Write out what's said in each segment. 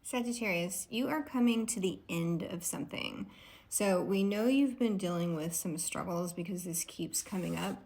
Sagittarius, you are coming to the end of something. So we know you've been dealing with some struggles because this keeps coming up.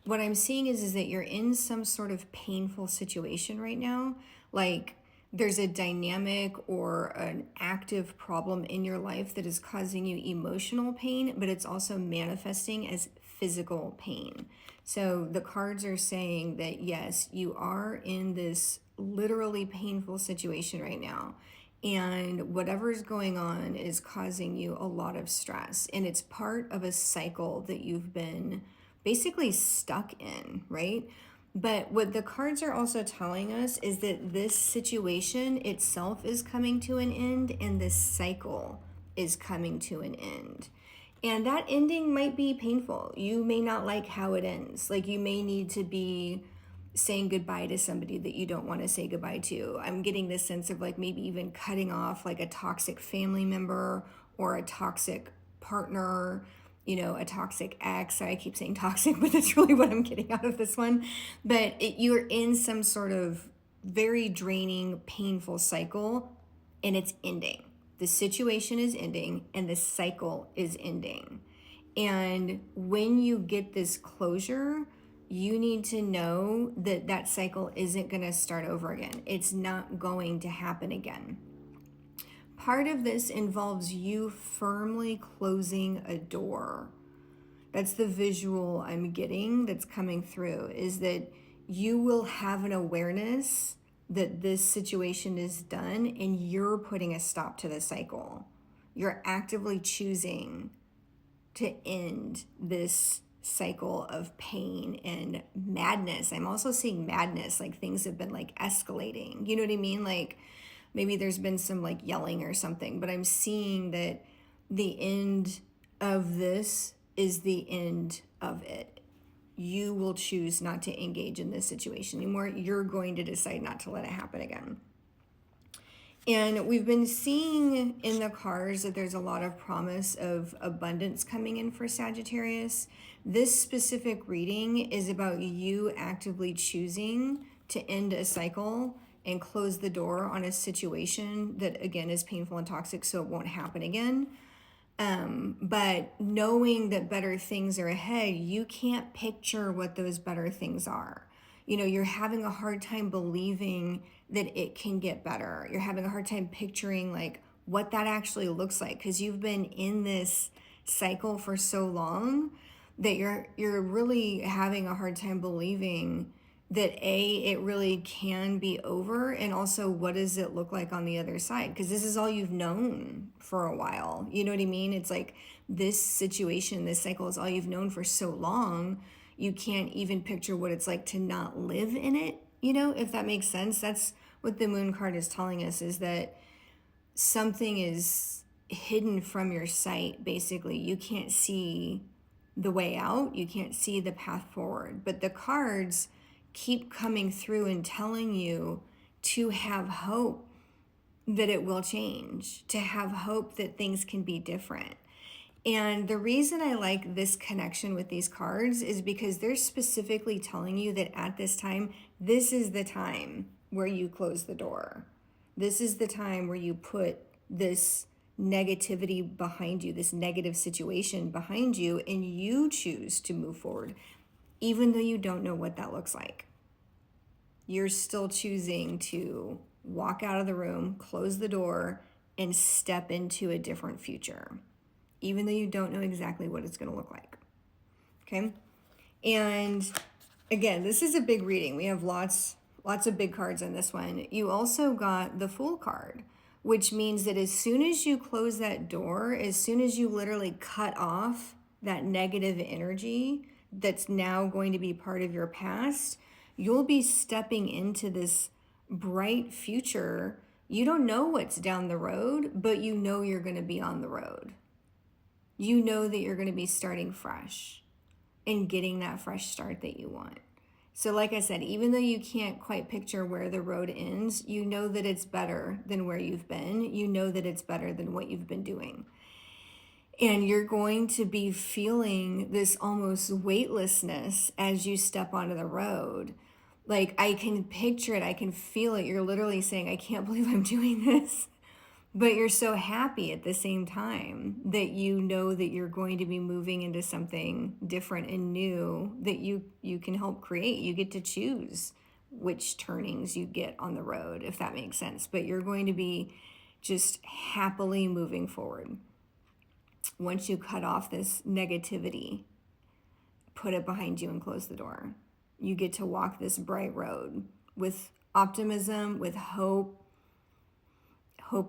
What I'm seeing is that you're in some sort of painful situation right now. Like there's a dynamic or an active problem in your life that is causing you emotional pain, but it's also manifesting as physical pain. So the cards are saying that yes, you are in this literally painful situation right now. And whatever's going on is causing you a lot of stress. And it's part of a cycle that you've been basically stuck in, right? But what the cards are also telling us is that this situation itself is coming to an end and this cycle is coming to an end. And that ending might be painful. You may not like how it ends. Like you may need to be saying goodbye to somebody that you don't want to say goodbye to. I'm getting this sense of like maybe even cutting off like a toxic family member or a toxic partner, a toxic ex. I keep saying toxic, but that's really what I'm getting out of this one. But you're in some sort of very draining, painful cycle and it's ending. The situation is ending and the cycle is ending. And when you get this closure, you need to know that that cycle isn't going to start over again. It's not going to happen again. Part of this involves you firmly closing a door. That's the visual I'm getting that's coming through, is that you will have an awareness that this situation is done and you're putting a stop to the cycle. You're actively choosing to end this cycle of pain and madness. I'm also seeing madness, like things have been like escalating. You know what I mean? Like maybe there's been some like yelling or something, but I'm seeing that the end of this is the end of it. You will choose not to engage in this situation anymore. You're going to decide not to let it happen again. And we've been seeing in the cards that there's a lot of promise of abundance coming in for Sagittarius. This specific reading is about you actively choosing to end a cycle and close the door on a situation that, again, is painful and toxic, so it won't happen again. But knowing that better things are ahead, you can't picture what those better things are. You're having a hard time believing that it can get better. You're having a hard time picturing like what that actually looks like because you've been in this cycle for so long that you're really having a hard time believing that it really can be over, and also what does it look like on the other side, because this is all you've known for a while. You know what I mean? It's like this situation, this cycle is all you've known for so long, you can't even picture what it's like to not live in it, if that makes sense. That's what the moon card is telling us, is that something is hidden from your sight. Basically, you can't see the way out, you can't see the path forward, but the cards keep coming through and telling you to have hope that it will change, to have hope that things can be different. And the reason I like this connection with these cards is because they're specifically telling you that at this time, this is the time where you close the door. This is the time where you put this negativity behind you, this negative situation behind you, and you choose to move forward. Even though you don't know what that looks like, you're still choosing to walk out of the room, close the door, and step into a different future, even though you don't know exactly what it's going to look like. Okay? And again, this is a big reading. We have lots of big cards in this one. You also got the Fool card, which means that as soon as you close that door, as soon as you literally cut off that negative energy that's now going to be part of your past, you'll be stepping into this bright future. You don't know what's down the road, but you know you're going to be on the road. You know that you're going to be starting fresh and getting that fresh start that you want. So like I said, even though you can't quite picture where the road ends, you know that it's better than where you've been. You know that it's better than what you've been doing. And you're going to be feeling this almost weightlessness as you step onto the road. Like I can picture it, I can feel it. You're literally saying, I can't believe I'm doing this. but you're so happy at the same time that you know that you're going to be moving into something different and new that you can help create. You get to choose which turnings you get on the road, if that makes sense, but you're going to be just happily moving forward. Once you cut off this negativity, put it behind you and close the door. You get to walk this bright road with optimism, with hope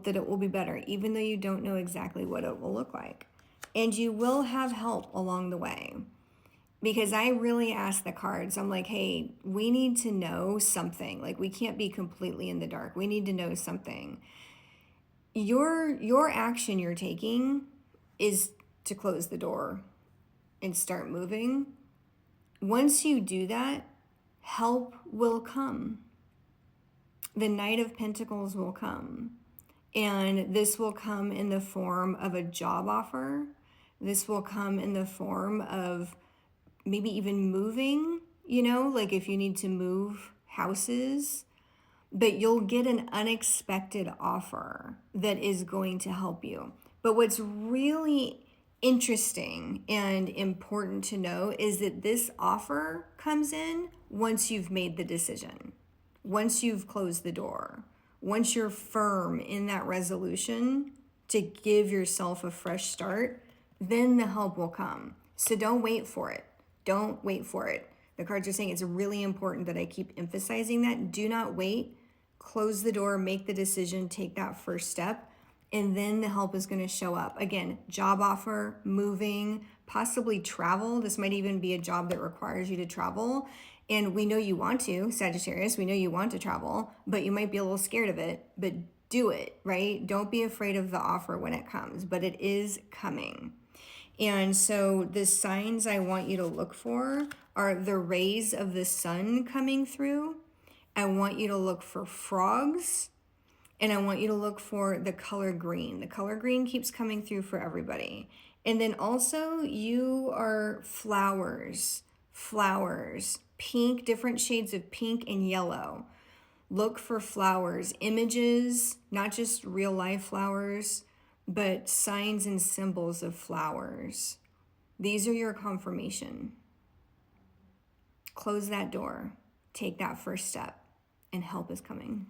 that it will be better, even though you don't know exactly what it will look like. And you will have help along the way. Because I really ask the cards, I'm like, hey, we need to know something. Like, we can't be completely in the dark. We need to know something. Your action you're taking is to close the door and start moving. Once you do that, help will come. The Knight of Pentacles will come. And this will come in the form of a job offer. This will come in the form of maybe even moving, like if you need to move houses. But you'll get an unexpected offer that is going to help you. But what's really interesting and important to know is that this offer comes in once you've made the decision, once you've closed the door, once you're firm in that resolution to give yourself a fresh start, then the help will come. So don't wait for it. Don't wait for it. The cards are saying it's really important that I keep emphasizing that. Do not wait. Close the door, make the decision, take that first step, and then the help is going to show up. Again, job offer, moving, possibly travel. This might even be a job that requires you to travel. And we know you want to, Sagittarius, we know you want to travel, but you might be a little scared of it, but do it, right? Don't be afraid of the offer when it comes, but it is coming. And so the signs I want you to look for are the rays of the sun coming through. I want you to look for frogs, and I want you to look for the color green. The color green keeps coming through for everybody. And then also you are flowers, pink, different shades of pink and yellow. Look for flowers, images, not just real life flowers, but signs and symbols of flowers. These are your confirmation. Close that door, take that first step, and help is coming.